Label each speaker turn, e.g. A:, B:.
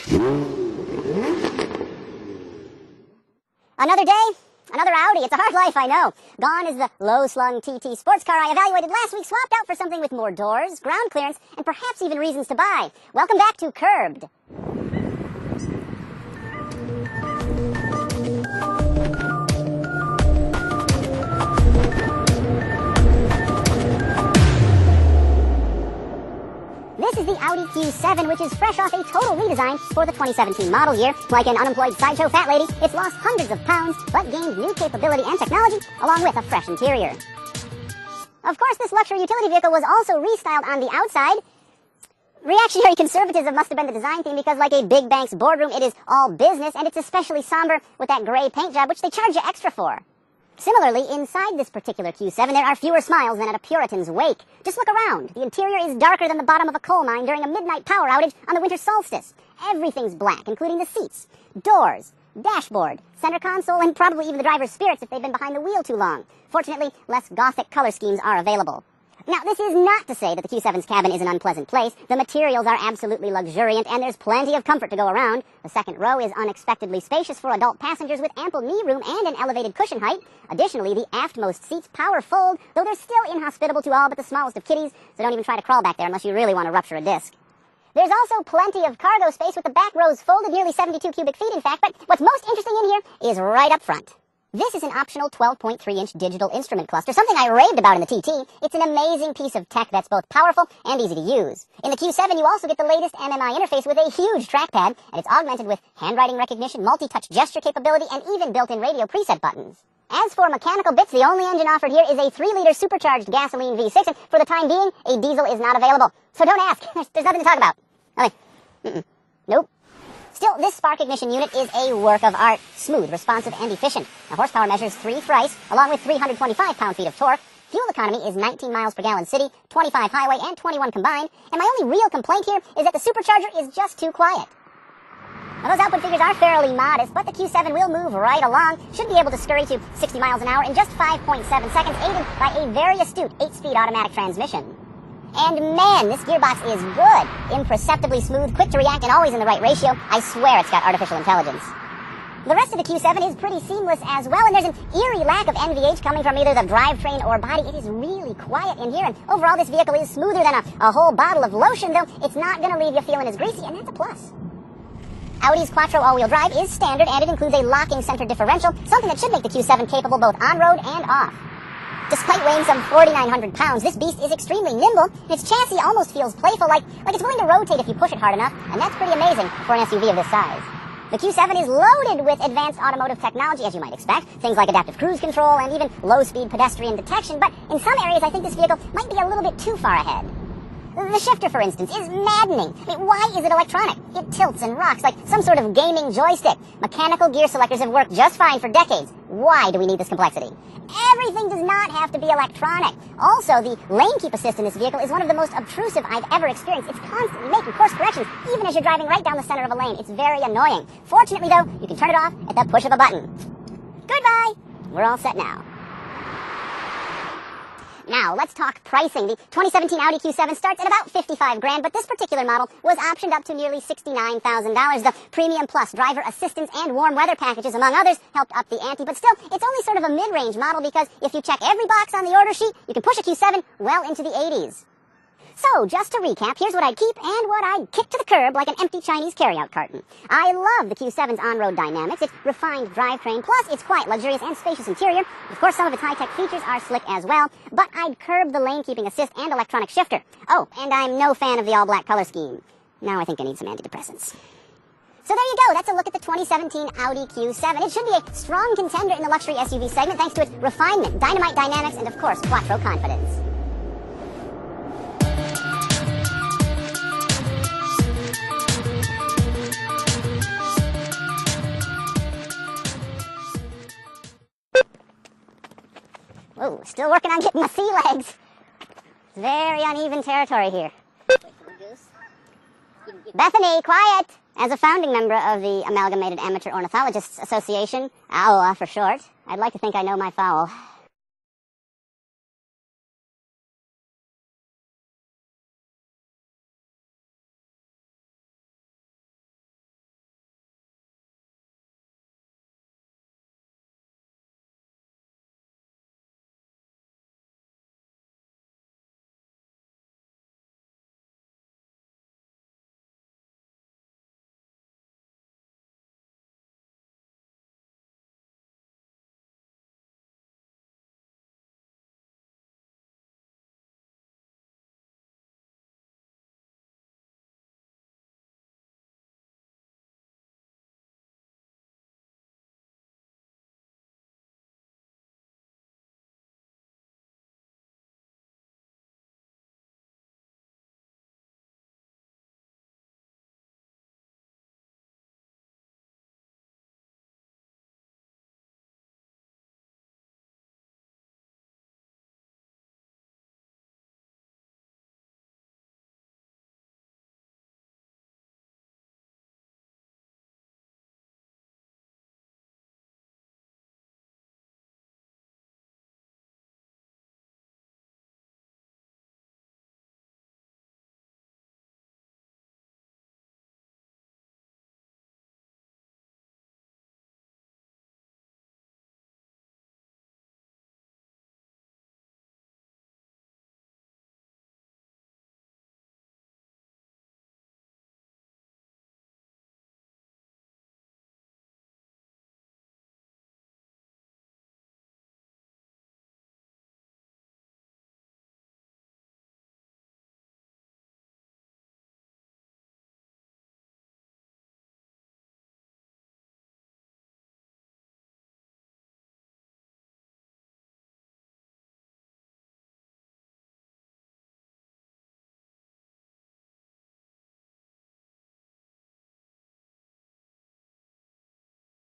A: Another day, another Audi. It's a hard life, I know. Gone is the low-slung TT sports car I evaluated last week, swapped out for something with more doors, ground clearance, and perhaps even reasons to buy. Welcome back to Curbed. This is the Audi Q7, which is fresh off a total redesign for the 2017 model year. Like an unemployed sideshow fat lady, it's lost hundreds of pounds, but gained new capability and technology, along with a fresh interior. Of course, this luxury utility vehicle was also restyled on the outside. Reactionary conservatism must have been the design theme because, like a big bank's boardroom, it is all business, and it's especially somber with that gray paint job, which they charge you extra for. Similarly, inside this particular Q7, there are fewer smiles than at a Puritan's wake. Just look around. The interior is darker than the bottom of a coal mine during a midnight power outage on the winter solstice. Everything's black, including the seats, doors, dashboard, center console, and probably even the driver's spirits if they've been behind the wheel too long. Fortunately, less gothic color schemes are available. Now, this is not to say that the Q7's cabin is an unpleasant place. The materials are absolutely luxuriant, and there's plenty of comfort to go around. The second row is unexpectedly spacious for adult passengers with ample knee room and an elevated cushion height. Additionally, the aftmost seats power fold, though they're still inhospitable to all but the smallest of kitties, so don't even try to crawl back there unless you really want to rupture a disc. There's also plenty of cargo space with the back rows folded, nearly 72 cubic feet in fact, but what's most interesting in here is right up front. This is an optional 12.3-inch digital instrument cluster, something I raved about in the TT. It's an amazing piece of tech that's both powerful and easy to use. In the Q7, you also get the latest MMI interface with a huge trackpad, and it's augmented with handwriting recognition, multi-touch gesture capability, and even built-in radio preset buttons. As for mechanical bits, the only engine offered here is a 3-liter supercharged gasoline V6, and for the time being, a diesel is not available. So don't ask. There's nothing to talk about. Okay. Nope. Still, this spark ignition unit is a work of art. Smooth, responsive, and efficient. The horsepower measures 3 for ICE, along with 325 pound-feet of torque. Fuel economy is 19 miles per gallon city, 25 highway, and 21 combined. And my only real complaint here is that the supercharger is just too quiet. Now, those output figures are fairly modest, but the Q7 will move right along. Should be able to scurry to 60 miles an hour in just 5.7 seconds, aided by a very astute 8-speed automatic transmission. And man, this gearbox is good. Imperceptibly smooth, quick to react, and always in the right ratio. I swear it's got artificial intelligence. The rest of the Q7 is pretty seamless as well, and there's an eerie lack of NVH coming from either the drivetrain or body. It is really quiet in here, and overall this vehicle is smoother than a whole bottle of lotion, though it's not going to leave you feeling as greasy, and that's a plus. Audi's Quattro all-wheel drive is standard, and it includes a locking center differential, something that should make the Q7 capable both on-road and off. Despite weighing some 4,900 pounds, this beast is extremely nimble, and its chassis almost feels playful, like it's going to rotate if you push it hard enough, and that's pretty amazing for an SUV of this size. The Q7 is loaded with advanced automotive technology, as you might expect, things like adaptive cruise control and even low-speed pedestrian detection, but in some areas I think this vehicle might be a little bit too far ahead. The shifter, for instance, is maddening. I mean, why is it electronic? It tilts and rocks like some sort of gaming joystick. Mechanical gear selectors have worked just fine for decades. Why do we need this complexity? Everything does not have to be electronic. Also, the lane keep assist in this vehicle is one of the most obtrusive I've ever experienced. It's constantly making course corrections, even as you're driving right down the center of a lane. It's very annoying. Fortunately, though, you can turn it off at the push of a button. Goodbye! We're all set now. Now, let's talk pricing. The 2017 Audi Q7 starts at about $55,000, but this particular model was optioned up to nearly $69,000. The Premium Plus driver assistance and warm weather packages, among others, helped up the ante, but still, it's only sort of a mid-range model because if you check every box on the order sheet, you can push a Q7 well into the 80s. So, just to recap, here's what I'd keep and what I'd kick to the curb like an empty Chinese carryout carton. I love the Q7's on-road dynamics, its refined drivetrain, plus its quiet, luxurious, and spacious interior. Of course, some of its high-tech features are slick as well, but I'd curb the lane-keeping assist and electronic shifter. Oh, and I'm no fan of the all-black color scheme. Now I think I need some antidepressants. So there you go, that's a look at the 2017 Audi Q7. It should be a strong contender in the luxury SUV segment thanks to its refinement, dynamite dynamics, and of course, Quattro confidence. Whoa, still working on getting my sea legs. It's very uneven territory here. Bethany, quiet! As a founding member of the Amalgamated Amateur Ornithologists Association, AOA for short, I'd like to think I know my fowl.